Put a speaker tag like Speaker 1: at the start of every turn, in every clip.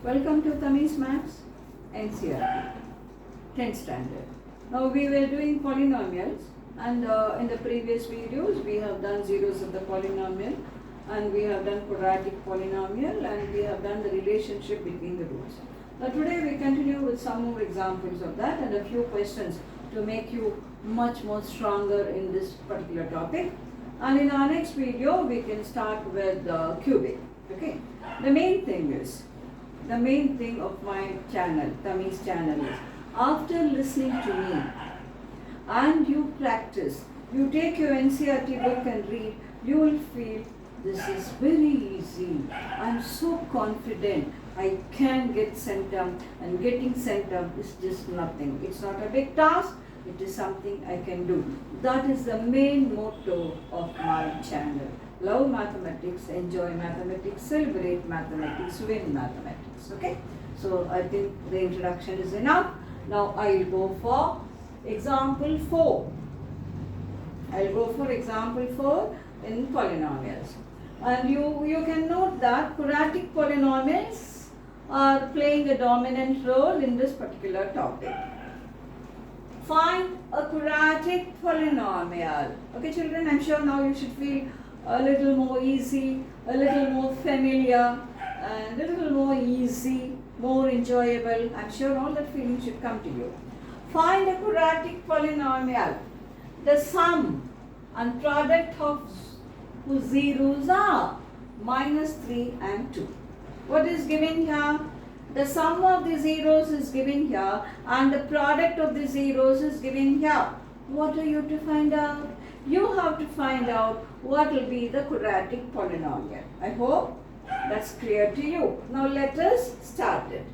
Speaker 1: Welcome to Tamis Maths NCERT 10th standard. Now we were doing polynomials, and in the previous videos we have done zeros of the polynomial, and we have done quadratic polynomial, and we have done the relationship between the roots. Now today we continue with some more examples of that and a few questions to make you much more stronger in this particular topic. And in our next video we can start with cubic. Okay, the main thing of my channel, Tamis channel, is after listening to me and you practice, you take your NCERT book and read, you will feel this is very easy. I'm so confident I can get centum, and getting centum is just nothing. It's not a big task, it is something I can do. That is the main motto of my channel. Love mathematics, enjoy mathematics, celebrate mathematics, win mathematics. Okay? So I think the introduction is enough. Now I will go for example 4. I will go for example 4 in polynomials. And you can note that quadratic polynomials are playing a dominant role in this particular topic. Find a quadratic polynomial. Okay children, I'm sure now you should feel a little more easy, a little more familiar, and a little more easy, more enjoyable. I'm sure all that feeling should come to you. Find a quadratic polynomial. The sum and product of whose zeros are -3 and 2. What is given here? The sum of the zeros is given here and the product of the zeros is given here. What are you to find out? You have to find out what will be the quadratic polynomial. I hope that's clear to you. Now let us start it.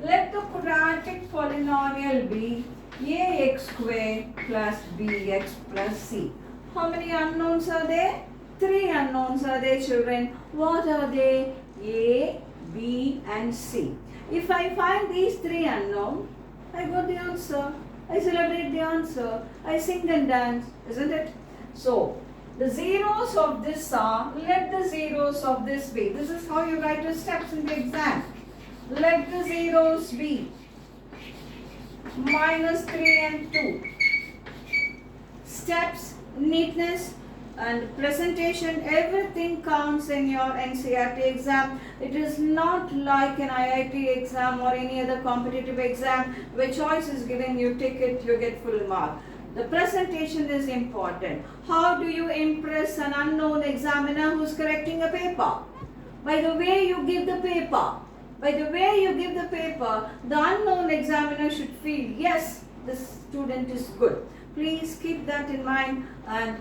Speaker 1: Let the quadratic polynomial be ax squared plus bx plus c. How many unknowns are there? 3 unknowns are there, children. What are they? A, B and C. If I find these 3 unknowns, I got the answer. I celebrate the answer. I sing and dance, isn't it? So, the zeros of this are, let the zeros of this be. This is how you write your steps in the exam. Let the zeros be -3 and 2. Steps, neatness and presentation, everything counts in your NCERT exam. It is not like an IIT exam or any other competitive exam where choice is given, you take it, you get full mark. The presentation is important. How do you impress an unknown examiner who is correcting a paper? By the way you give the paper. By the way you give the paper, the unknown examiner should feel, yes, this student is good. Please keep that in mind and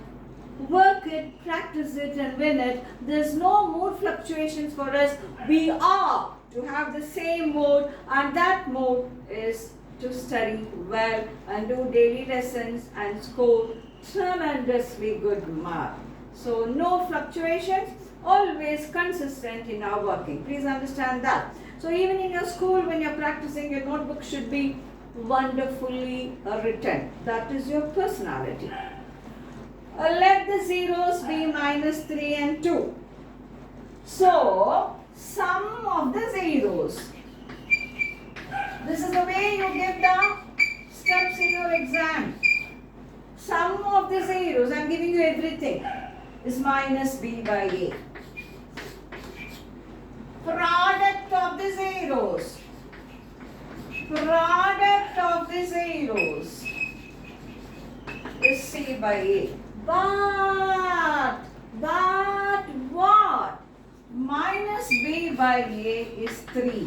Speaker 1: work it, practice it and win it. There's no mood fluctuations for us. We are to have the same mood, and that mood is to study well and do daily lessons and score tremendously good mark. So no fluctuations, always consistent in our working. Please understand that. So even in your school when you're practicing, your notebook should be wonderfully written. That is your personality. Let the zeros be -3 and 2. So sum of the zeros. This is the way you give the steps in your exam. Sum of the zeros, I'm giving you everything, is -b by a. Product of the zeros. Product of the zeros is c by a. But what? -b by a is 3.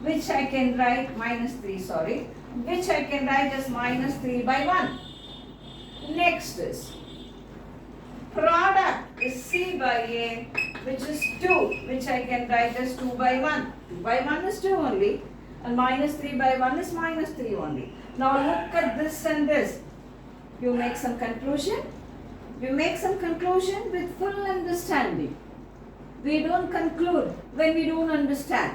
Speaker 1: Which I can write -3, sorry, which I can write as -3 by 1. Next is product is c by a, which is 2, which I can write as 2 by 1. 2 by 1 is 2 only, and -3 by 1 is -3 only. Now look at this and this. You make some conclusion. You make some conclusion with full understanding. We don't conclude when we don't understand.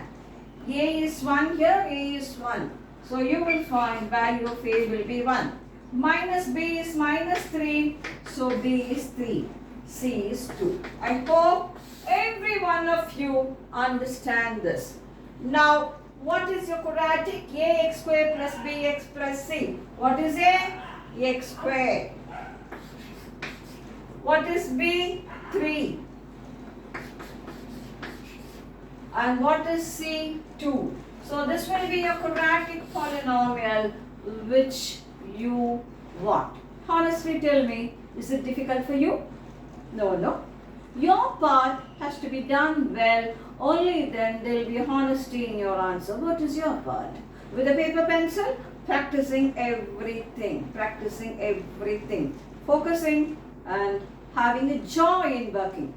Speaker 1: A is 1 here, A is 1. So you will find value of A will be 1. -b is -3, so B is 3. C is 2. I hope every one of you understand this. Now, What is your quadratic? Ax square plus bx plus c. What is A? X square. What is B? 3. And what is C? 2. So this will be your quadratic polynomial which you want. Honestly tell me, is it difficult for you? No, no. Your part has to be done well, only then there will be honesty in your answer. What is your part? With a paper pencil, practicing everything, focusing and having a joy in working.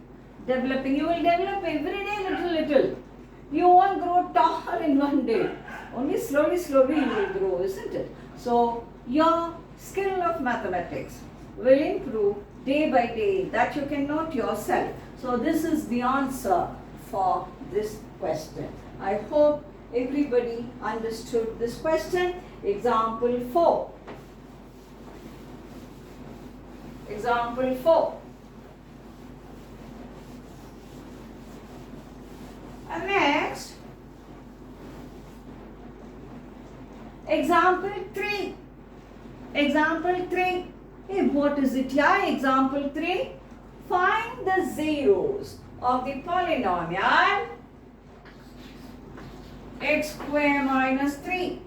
Speaker 1: Developing, you will develop every day little. You won't grow tall in one day. Only slowly you will grow, isn't it? So your skill of mathematics will improve day by day, that you can note yourself. So this is the answer for this question. I hope everybody understood this question. Example 4. Example 4. And next, example 3. Example 3. Hey, what is it here? Example 3. Find the zeros of the polynomial x square minus 3.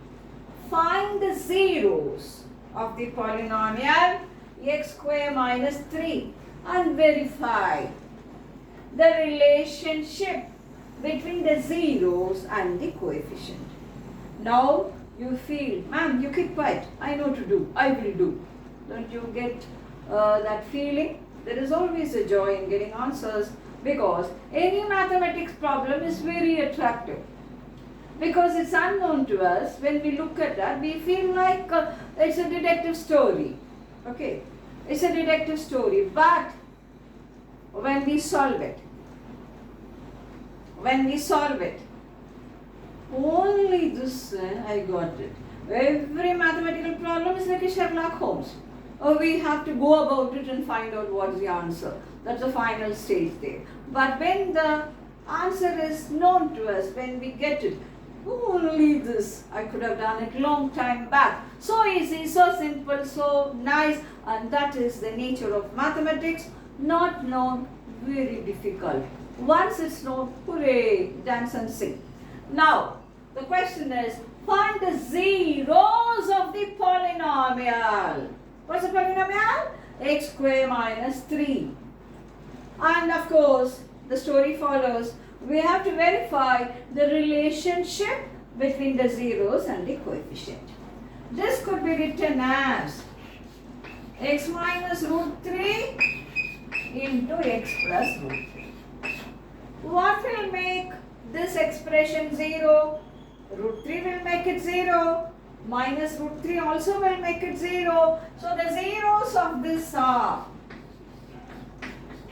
Speaker 1: Find the zeros of the polynomial x square minus 3 and verify the relationship between the zeros and the coefficient. Now you feel, ma'am, you keep quiet. I know to do. I will do. Don't you get that feeling? There is always a joy in getting answers, because any mathematics problem is very attractive. Because it's unknown to us. When we look at that, we feel like it's a detective story. Okay, it's a detective story. But when we solve it, only this, I got it. Every mathematical problem is like a Sherlock Holmes. We have to go about it and find out what's the answer. That's the final stage there. But when the answer is known to us, when we get it, only this, I could have done it long time back. So easy, so simple, so nice, and that is the nature of mathematics. Not known, very difficult. Once it's known, hooray, dance and sing. Now, the question is, find the zeros of the polynomial. What's the polynomial? X square minus 3. And of course, the story follows. We have to verify the relationship between the zeros and the coefficient. This could be written as x minus root 3 into x plus root 3. What will make this expression 0? Root 3 will make it 0. Minus root 3 also will make it 0. So the zeros of this are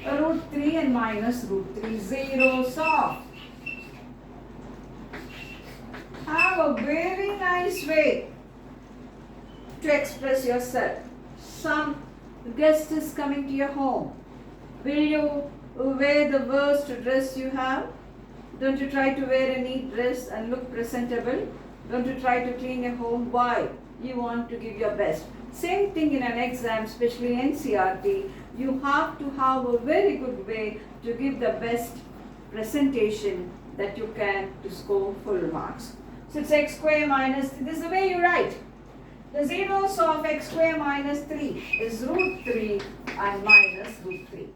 Speaker 1: root 3 and minus root 3. Zeros of. Have a very nice way to express yourself. Some guest is coming to your home. Will you wear the worst dress you have? Don't you try to wear a neat dress and look presentable? Don't you try to clean your home? Why? You want to give your best. Same thing in an exam, especially NCERT. You have to have a very good way to give the best presentation that you can to score full marks. So it's x square minus 3. This is the way you write. The zeros of x square minus 3 is root 3 and minus root 3.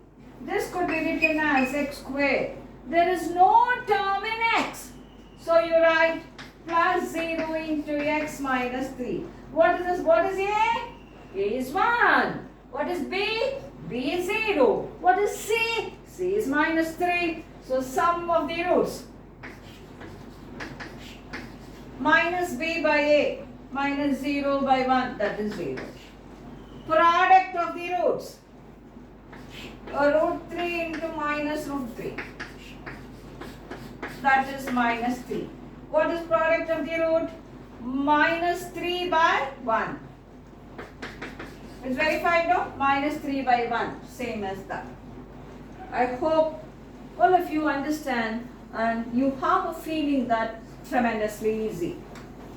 Speaker 1: This could be written as x square. There is no term in x. So you write plus 0 into x minus 3. What is this? What is A? A is 1. What is B? B is 0. What is C? C is minus 3. So sum of the roots. Minus B by A. Minus 0 by 1. That is 0. Product of the roots. Root 3 into minus root 3. That is minus 3. What is product of the root? Minus 3 by 1. It's verified, no? Minus 3 by 1. Same as that. I hope all of you understand and you have a feeling that tremendously easy.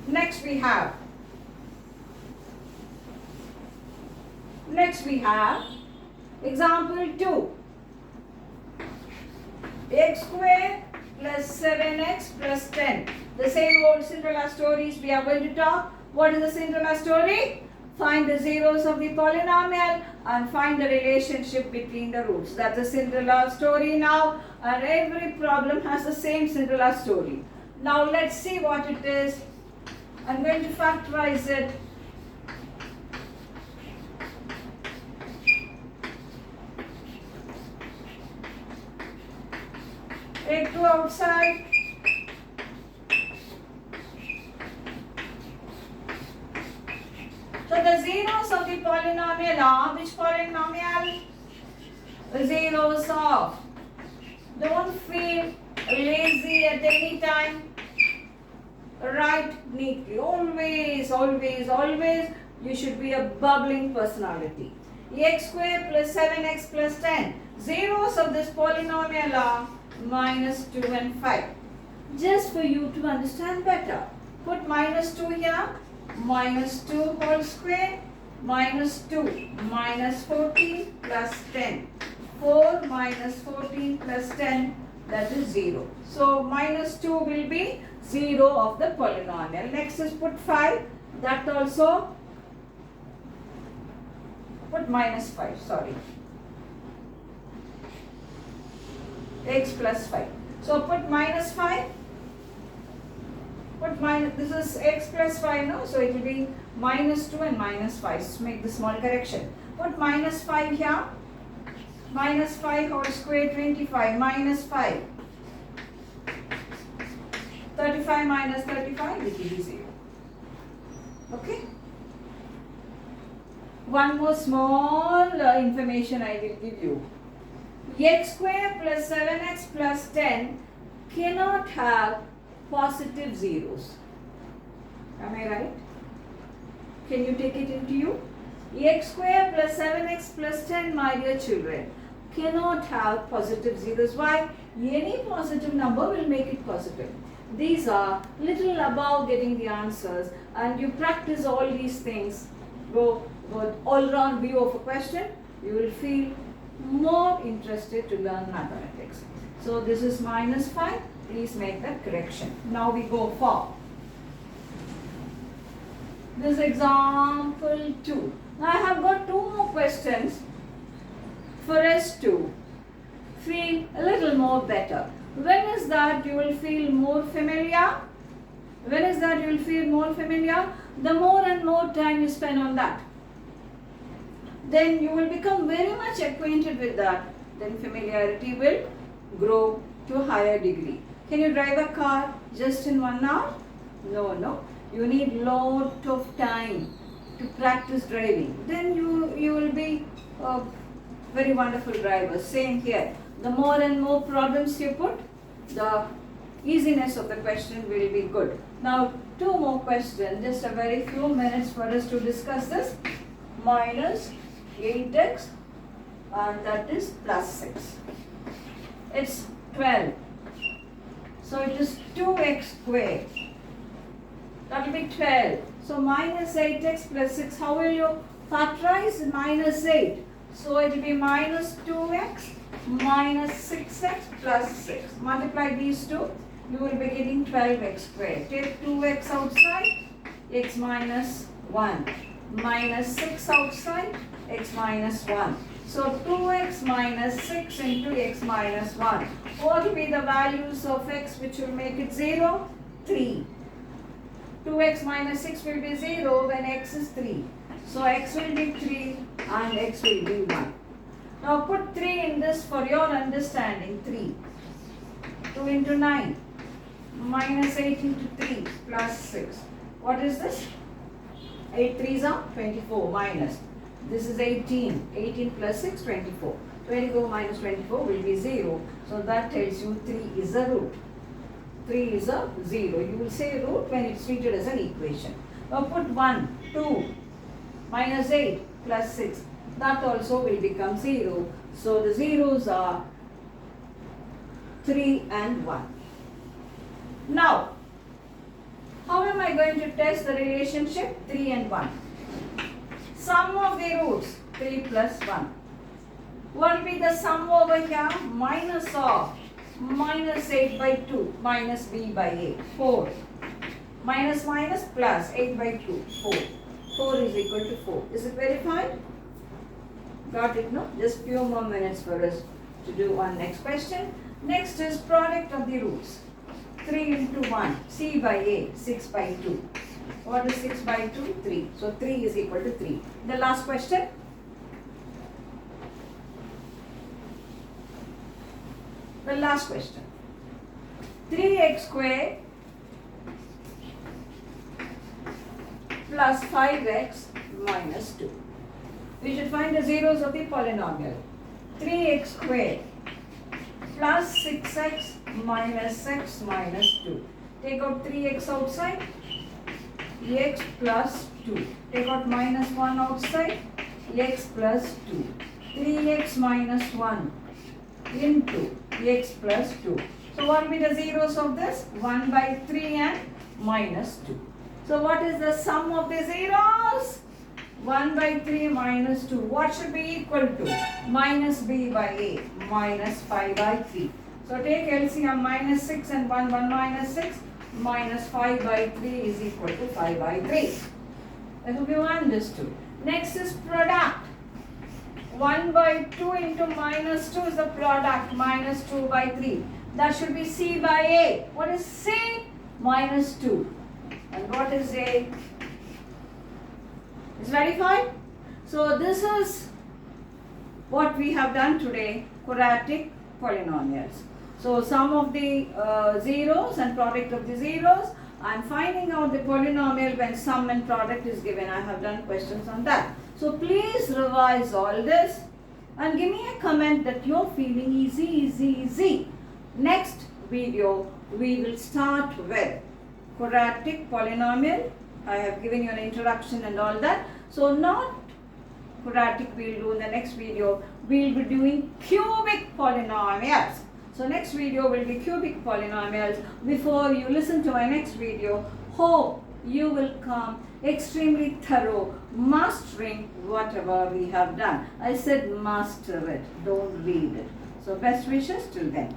Speaker 1: Next we have example 2. X square plus 7x plus 10. The same old Cinderella stories we are going to talk. What is the Cinderella story? Find the zeros of the polynomial and find the relationship between the roots. That's the Cinderella story now, and every problem has the same Cinderella story. Now let's see what it is. I'm going to factorize it. Take 2 outside. So the zeros of the polynomial are which polynomial? The zeros of. Don't feel lazy at any time. Write neatly. Always, always, always you should be a bubbling personality. X square plus 7x plus 10. Zeros of this polynomial are minus 2 and 5. Just for you to understand better. Put minus 2 here. Minus 2 whole square. Minus 2 minus 14 plus 10. 4 minus 14 plus 10, that is 0. So minus 2 will be 0 of the polynomial. Next is put 5. That also put minus 5. Sorry. X plus 5. So put minus 5. Put minus, this is x plus 5 now, so it will be minus 2 and minus 5. Just make the small correction. Put minus 5 here. Minus 5 whole square 25 minus 5. 35 minus 35, it will be 0. Okay. One more small information I will give you. X square plus 7x plus 10 cannot have positive zeros. Am I right? Can you take it into you? X square plus 7x plus 10, my dear children, cannot have positive zeros. Why? Any positive number will make it positive. These are little above getting the answers, and you practice all these things, go all round view of a question, you will feel more interested to learn mathematics. So this is minus 5. Please make that correction. Now we go for this example 2. Now I have got 2 more questions for us to feel a little more better. When is that you will feel more familiar? When is that you will feel more familiar? The more and more time you spend on that, then you will become very much acquainted with that. Then familiarity will grow to a higher degree. Can you drive a car just in 1 hour? No. You need lot of time to practice driving. Then you will be a very wonderful driver. Same here. The more and more problems you put, the easiness of the question will be good. Now 2 more questions, just a very few minutes for us to discuss this. Minus 8x and that is plus 6. It's 12. So it is 2x square. That will be 12. So minus 8x plus 6. How will you factorize minus 8? So it will be minus 2x minus 6x plus 6. Multiply these two. You will be getting 12x square. Take 2x outside. X minus 1. Minus 6 outside. X minus 1. So 2x minus 6 into x minus 1. What will be the values of x which will make it 0? 3. 2x minus 6 will be 0 when x is 3. So x will be 3 and x will be 1. Now put 3 in this for your understanding. 3. 2 into 9. Minus 8 into 3 plus 6. What is this? 8 3s are 24 minus. This is 18. 18 plus 6, 24. 24 minus 24 will be 0. So that tells you 3 is a root. 3 is a 0. You will say root when it's treated as an equation. Now put 1, 2, minus 8 plus 6. That also will become 0. So the zeros are 3 and 1. Now, we are going to test the relationship 3 and 1. Sum of the roots 3 plus 1. What will be the sum over here? Minus of minus 8 by 2 minus b by 8, 4. Minus minus plus 8 by 2, 4. 4 is equal to 4. Is it verified? Got it, no? Just few more minutes for us to do one next question. Next is product of the roots. 3 into 1, c by a, 6 by 2. What is 6 by 2? 3. So 3 is equal to 3. The last question. The last question. 3x squared plus 5x minus 2. We should find the zeros of the polynomial. 3x squared plus 6x minus x minus 2. Take out 3x outside. X plus 2. Take out minus 1 outside. X plus 2. 3x minus 1 into x plus 2. So what will be the zeros of this? 1 by 3 and minus 2. So what is the sum of the zeros? 1 by 3 minus 2. What should be equal to? Minus b by a minus 5 by 3. So take LCM minus 6 and 1 minus 6. Minus 5 by 3 is equal to 5 by 3. That will be understood. Next is product. 1 by 2 into minus 2 is the product, minus 2 by 3. That should be c by a. What is c? Minus 2. And what is a? Is verified? So this is what we have done today, quadratic polynomials. So sum of the zeros and product of the zeros, and finding out the polynomial when sum and product is given. I have done questions on that. So please revise all this and give me a comment that you're feeling easy. Next video we will start with quadratic polynomial. I have given you an introduction and all that. So not quadratic we'll do in the next video. We'll be doing cubic polynomials. So next video will be cubic polynomials. Before you listen to my next video, hope you will come extremely thorough, mastering whatever we have done. I said master it, don't read it. So best wishes till then.